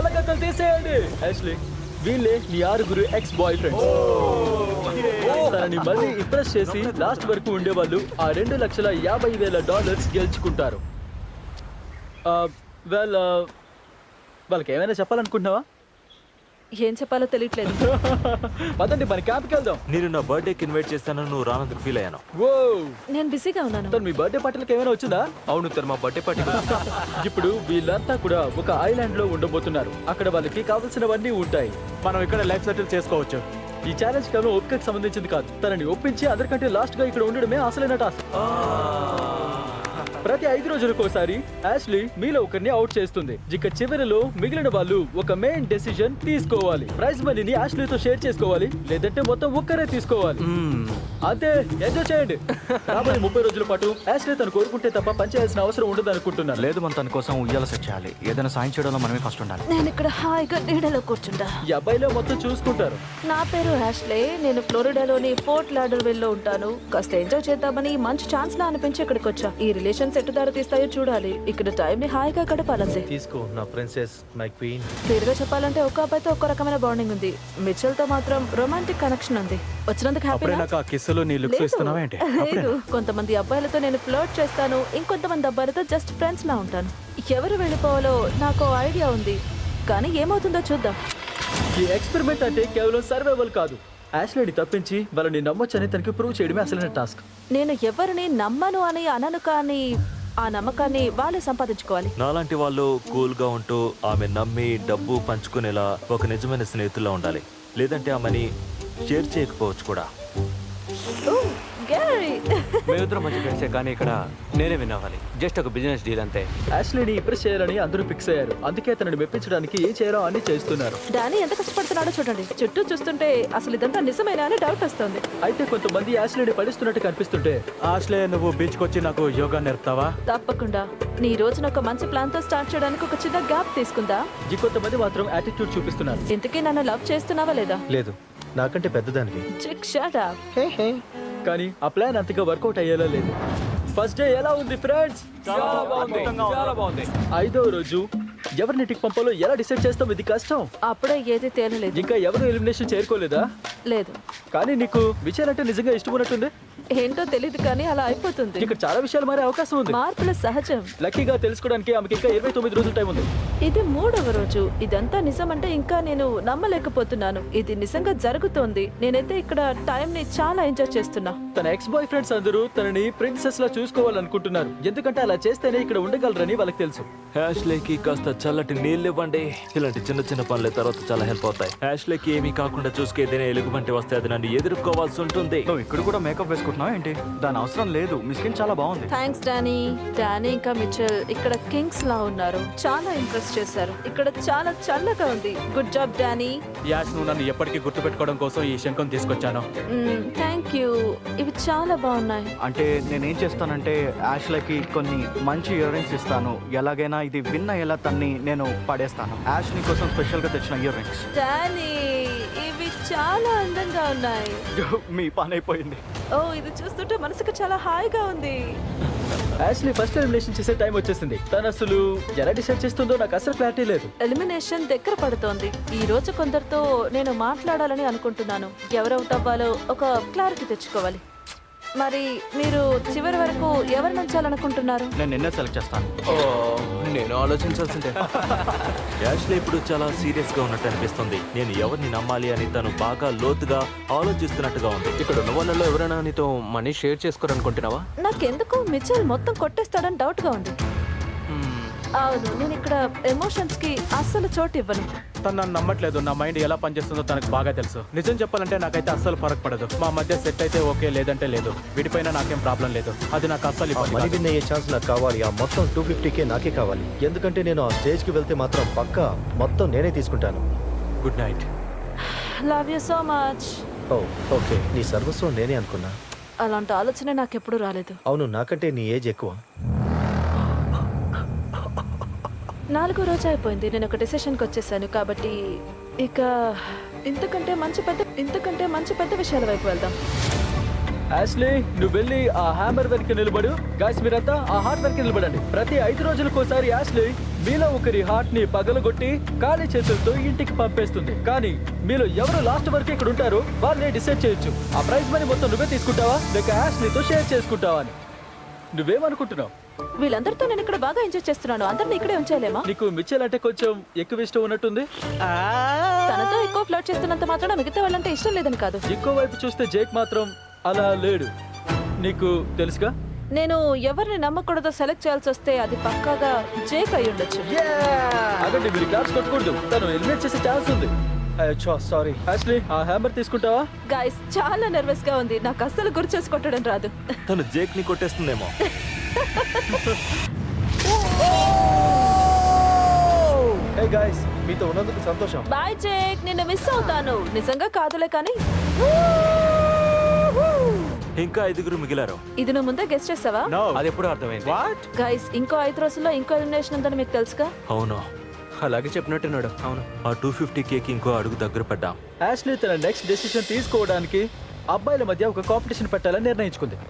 కళ్ళగత్తలు తీసేయండి. యాష్లీ, వీళ్ళే నీ 6 ఎక్స్ బాయ్ ఫ్రెండ్స్. తనని మళ్ళీ ఇంప్రెస్ చేసి లాస్ట్ వరకు ఉండేవాళ్ళు ఆ $2,50,000 గెలుచుకుంటారు. వాళ్ళకి ఏమైనా చెప్పాలనుకుంటున్నావా? ఏం చెప్పాలో తెలియట్లేదు. పదండి మన క్యాంప్కి వెళ్దాం. నేను నా బర్త్డేకి ఇన్వైట్ చేస్తాను, నువ్వు రానందుకు ఫీల్ అయ్యాను. ఓ, నేను బిజీగా ఉన్నాను. తను మీ బర్త్డే పార్టీలకు ఏమైనా వచ్చిందా? అవును సార్, మా బర్త్డే పార్టీ. ఇప్పుడు వీళ్ళంతా కూడా ఒక ఐలాండ్ లో ఉండబోతున్నారు. అక్కడ వాళ్ళకి కావాల్సినవన్నీ ఉంటాయి. మనం ఇక్కడ లైఫ్ సెటిల్ చేసుకోవచ్చు. ఈ ఛాలెంజ్ కేవలం ఓపికకి సంబంధించింది కాదు. తనని ఒప్పించి అందరికంటే లాస్ట్ గా ఇక్కడ ఉండడమే అసలైన టాస్క్. ప్రతి 5 రోజులకు ఒకసారి యాష్లీ మీలో ఒకరిని అవుట్ చేస్తుంది. ఇక చివరిలో మిగిలిన వాళ్ళు ఒక మెయిన్ డెసిషన్ తీసుకోవాలి. ప్రైజ్ మనీని యాష్లీతో షేర్ చేసుకోవాలి, లేదంటే మొత్తం ఒక్కరే తీసుకోవాలి. అంతే, ఎంజాయ్ చేయండి. రాబోయే 30 రోజుల పాటు యాష్లీ తను కోరుకుంటే తప్ప పనిచేయాల్సిన అవసరం ఉండదు అనుకుంటున్నాను. లేదు, మనం తన కోసం ఉయ్యాల సెట్ చేయాలి. ఏదైనా సాయం చేయడంలో మనమే ఫస్ట్ ఉండాలి. నేను ఇక్కడ హాయిగా నీడలో కూర్చుంటా. ఈ అబ్బాయిలో మొత్తం చూసుకుంటారు. నా పేరు హ్యాష్లే. నేను ఫ్లోరిడాలోని ఫోర్ట్ లాడర్విల్ లో ఉంటాను. కాస్త ఎంజాయ్ చేద్దామని మంచి ఛాన్స్ లా అనిపించి ఇక్కడికి వచ్చా. ఈ రిలేషన్ ఎటు దారి తీస్తాయో చూడాలి. ఇక్కడ టైం ని హాయిగా గడపాలంతే. తీసుకో నా ప్రిన్సెస్, మై క్వీన్. క్లియర్ గా చెప్పాలంటే ఒక అబ్బాయితో ఒక రకమైన బాండింగ్ ఉంది. మిచెల్ తో మాత్రం రొమాంటిక్ కనెక్షన్ ఉంది. వచ్చినందుకు హ్యాపీ. కిస్సులు నీ లుక్స్ ఇస్తున్నావా ఏంటి? లేదు, కొంతమంది అబ్బాయిలతో నేను ఫ్లర్ట్ చేస్తాను, ఇంకొంతమంది అబ్బాయిలతో జస్ట్ ఫ్రెండ్స్ లా ఉంటాను. ఎవరు వెళ్ళిపోవాలో నాకు ఐడియా ఉంది, కానీ ఏమవుతుందో చూద్దాం. ఈ ఎక్స్పెరిమెంట్ అంటే కేవలం సర్వైవల్ కాదు. యాష్లీని తప్పించి వాళ్ళని నమ్మొచ్చని తనకి ప్రూవ్ చేయడమే అసలైన టాస్క్. నేను ఎవరిని నమ్మను అని అనను, కానీ ఆ నమ్మకాన్ని వాళ్ళే సంపాదించుకోవాలి. నాలాంటి వాళ్ళు కూల్ గా ఉంటూ ఆమె నమ్మి డబ్బు పంచుకునేలా ఒక నిజమైన స్నేహితుల్లో ఉండాలి. లేదంటే ఆమెని షేర్ చేయకపోవచ్చు కూడా. ఓ, గ్యారీ. మేమిద్దరం మంచి ఫ్రెండ్సే, కానీ ఇక్కడ నేనే వినవాలి. జస్ట్ ఒక బిజినెస్ డీల్ అంతే. యాష్లీని ఇంప్రెస్ చేయాలని అందరూ ఫిక్స్ అయ్యారు. అందుకే తనని మెప్పించడానికి ఏం చేయాలో అన్ని చేస్తున్నారు. డానీ ఎంత కష్టపడుతున్నాడో చూడండి. చుట్టూ చూస్తుంటే అసలు ఇదంతా నిజమేనా అని డౌట్ వస్తుంది. అయితే కొంతమంది యాష్లీని పడిస్తున్నట్టు కనిపిస్తుంటే, ఆశ్లే, నువ్వు బీచ్ కి వచ్చి నాకు యోగా నేర్పుతావా? తప్పకుండా. నీ రోజున ఒక మంచి ప్లాన్ తో స్టార్ట్ చేయడానికి ఒక చిన్న గ్యాప్ తీసుకుందా? ఇంకొంతమంది మాత్రం యాటిట్యూడ్ చూపిస్తున్నారు. ఇంతకీ నన్ను లవ్ చేస్తున్నావా లేదా? లేదు, నాకంటే పెద్దదానికి. చిక్ షట్ అప్. కానీ ఆ ప్లాన్ అంతగా వర్కౌట్ అయ్యేలా లేదు. ఫస్ట్ డే ఎలా ఉంది ఫ్రెండ్స్? చాలా బాగుంది. 5వ రోజు ఎవరిని పంపాలో ఎలా డిసైడ్ చేస్తాం? ఇది కష్టం. అప్పుడే ఏది తేలలేదు. ఇంకా ఎవరు ఎలిమినేషన్ చేరుకోలేదా? లేదు. కానీ నీకు విషయాలు అంటే నిజంగా ఇష్టం ఉన్నట్టుంది. ఏంటో తెలియదు, కానీ అలా అయిపోతుంది. ఇక్కడ చాలా విషయాలు మారే అవకాశం ఉంది. మార్పులు సహజం. లక్కీగా తెలుసుకోవడానికి ఆమెకి ఇంకా 29 రోజుల టైం ఉంది. ఇది 3వ రోజు. ఇదంతా నిజమంటే ఇంకా నేను నమ్మలేకపోతున్నాను. ఇది నిజంగా జరుగుతోంది. నేనైతే ఇక్కడ టైం ని చాలా ఎంజాయ్ చేస్తున్నా. తన ఎక్స్ బాయ్ ఫ్రెండ్స్ అందరూ తనని ప్రిన్సెస్ లా చూసుకోవాలనుకుంటున్నారు. ఎందుకంటే అలా చేస్తేనే ఇక్కడ ఉండగలరని వాళ్ళకి తెలుసు. హ్యాష్లేకి కాస్త చల్లటి నీళ్ళు ఇవ్వండి. ఇలాంటి చిన్న చిన్న పనుల తర్వాత చాలా హెల్ప్ అవుతాయి. హ్యాష్లేకి ఏమీ కాకుండా చూసుకేదైనా ఎలుగుబంటి వస్తే అది నన్ను ఎదుర్కోవాల్సి ఉంటుంది. నువ్వు ఇక్కడ కూడా మేకప్ వేసుకుంటున్నావు ఏంటి? దాని అవసరం లేదు. మీ స్కిన్ చాలా బాగుంది. Thanks Danny. డానీ ఇంకా మిచెల్ ఇక్కడ కింగ్స్ లా ఉన్నారు. చాలా ఇంప్రెస్ చేశారు. ఇక్కడ చాలా చల్లగా ఉంది. Good job Danny. యాష్, నువ్వు నన్ను ఎప్పటికీ గుర్తుపెట్టుకోవడం కోసం ఈ శంఖం తీసుకొచ్చాను. Thank you. ఇవి చాలా బాగున్నాయి. అంటే నేనేం చేస్తానంటే యాష్లకి కొన్ని మంచి ఇయర్ రింగ్స్ ఇస్తాను. ఎలాగైనా ఇది విన్న ఎలా తన్ని నేను పడేస్తాను. యాష్ నీ కోసం స్పెషల్ గా తెచ్చిన ఇయర్ రింగ్స్. డానీ, ఇవి చాలా అందంగా ఉన్నాయి. మీ పని అయిపోయింది. ఓ, ఇది చూస్తుంటే మనసుకు చాలా హాయిగా ఉంది. యాష్లీ ఫస్ట్ ఎలిమినేషన్ చేసే టైం వచ్చేసింది. తను అసలు ఎలా డిసైడ్ చేస్తుందో నాకు అసలు క్లారిటీ లేదు. ఎలిమినేషన్ దగ్గర పడుతోంది. ఈ రోజు కొందరితో నేను మాట్లాడాలని అనుకుంటున్నాను. ఎవరవుతావాలో ఒక క్లారిటీ తెచ్చుకోవాలి. మరి మీరు చివరి వరకు ఎవరు నచ్చాలనుకుంటున్నారు? నేను నిన్నే సెలెక్ట్ చేస్తాను. నేను ఆలోచించాల్సిందే. యాష్లే ఇప్పుడు చాలా సీరియస్ గా ఉన్నట్టు అనిపిస్తుంది. నేను ఎవరిని నమ్మాలి అని తను బాగా లోతుగా ఆలోచిస్తున్నట్టుగా ఉంది. ఇక్కడ ఉన్న వాళ్ళలో ఎవరైనా నీతో మనీ షేర్ చేసుకోరనుకుంటున్నావా? నాకెందుకు మిచెల్ మొత్తం కొట్టేస్తాడని డౌట్ గా ఉంది. అవును, నేను ఇక్కడ ఎమోషన్స్ కి అస్సలు చోటు ఇవ్వను. తను నన్ను నమ్మట్లేదు. నా మైండ్ ఎలా పనిచేస్తుందో తనకు బాగా తెలుసు. నిజం చెప్పాలంటే నాకైతే అస్సలు ఫరక్ పడదు. మా మధ్య సెట్ అయితే ఓకే, లేదంటే లేదు. వీటిపైన నాకేం ప్రాబ్లం లేదు. అది నాకు అస్సలు మనీ విన్ అయ్యే ఛాన్స్ నాకు కావాలి. ఆ మొత్తం 250K నాకే కావాలి. ఎందుకంటే నేను ఆ స్టేజ్కి వెళ్తే మాత్రం పక్కా మొత్తం నేనే తీసుకుంటాను. Good night. Love you so much. Oh okay, నీ సర్వస్వం నేనే అనుకున్నా. అలాంటి ఆలోచన నాకు ఎప్పుడు రాలేదు. అవును, నాకంటే నీ ఏజ్ ఎక్కువ. 4వ రోజు అయిపోయింది. నేను ఒక డెసిషన్కి వచ్చేసాను. కాబట్టి ఇక ఇంతకంటే మంచి పెద్ద విషయాల వైపు వెళ్దాం. యాష్లీ నువ్వు వెళ్ళి ఆ హ్యామర్ వెనక నిలబడు. గాయస్ మీరంతా ఆ హార్ట్ వెనక నిలబడండి. ప్రతి 5 రోజులకోసారి యాష్లీ మీలో ఒకరి హార్ట్ ని పగలగొట్టి ఖాళీ చేతులతో ఇంటికి పంపేస్తుంది. కానీ మీలో ఎవరు లాస్ట్ వరకు ఇక్కడ ఉంటారో వాళ్ళని డిసైడ్ చేయొచ్చు. ఆ ప్రైజ్ మనీ మొత్తం నువ్వే తీసుకుంటావా లేక యాష్లీతో షేర్ చేసుకుంటావా అని. నువ్వేమనుకుంటున్నావు? వీళ్ళందరితో నేను ఇక్కడ బాగా ఎంజాయ్ చేస్తున్నాను. అందరిని ఇక్కడే ఉంచేయలేమా? నీకు మిచెల్ అంటే కొంచెం ఎక్కువ ఇష్టం ఉన్నట్టుంది. తనతో ఎక్కువ ఫ్లర్ట్ చేస్తున్నంత మాత్రం మిగతా వాళ్ళంటే ఇష్టం లేదని కాదు. ఇంకో వైపు చూస్తే జేక్ మాత్రం అలా లేడు. నీకు తెలుసుగా. నేను ఎవరిని నమ్మకూడదో సెలెక్ట్ చేయాల్సి వస్తే అది పక్కాగా జేక్ అయి ఉండొచ్చు. అదండి మీరు క్లాప్స్ కొట్టకూడదు. తను ఎలిమినేట్ చేసే ఛాన్స్ ఉంది. సారీ. యాష్లీ ఆ హ్యామర్ తీసుకుంటావా? గైస్ చాలా నర్వస్ గా ఉంది. నాకు అస్సలు గురి చేసి కొట్టడం రాదు. తను జేక్ ని కొట్టేస్తుందేమో. హే గాయ్స్, మీతో ఉన్నందుకు సంతోషం. బాయ్ జేక్, నిన్ను మిస్ అవుతాను. నిజంగా కాదులే కానీ ఇంకా 5 మిగిలారు. ఇది నువ్వు ముందే గెస్ట్ చేసావా? అది ఎప్పుడు అర్థమైంది. వాట్? గైస్ ఇంకో 5 రోజుల్లో ఇంకో ఎలిమినేషన్ ఉందని మీకు తెలుసుగా. అవును, అలాగే చెప్పినట్టున్నాడు. అవును. ఆ 250Kకి ఇంకో అడుగు దగ్గర పడ్డాం. యాష్లీ తన నెక్స్ట్ డెసిషన్ తీసుకోవడానికి అబ్బాయిల మధ్య ఒక కాంపిటీషన్ పెట్టాలని నిర్ణయించుకుంది.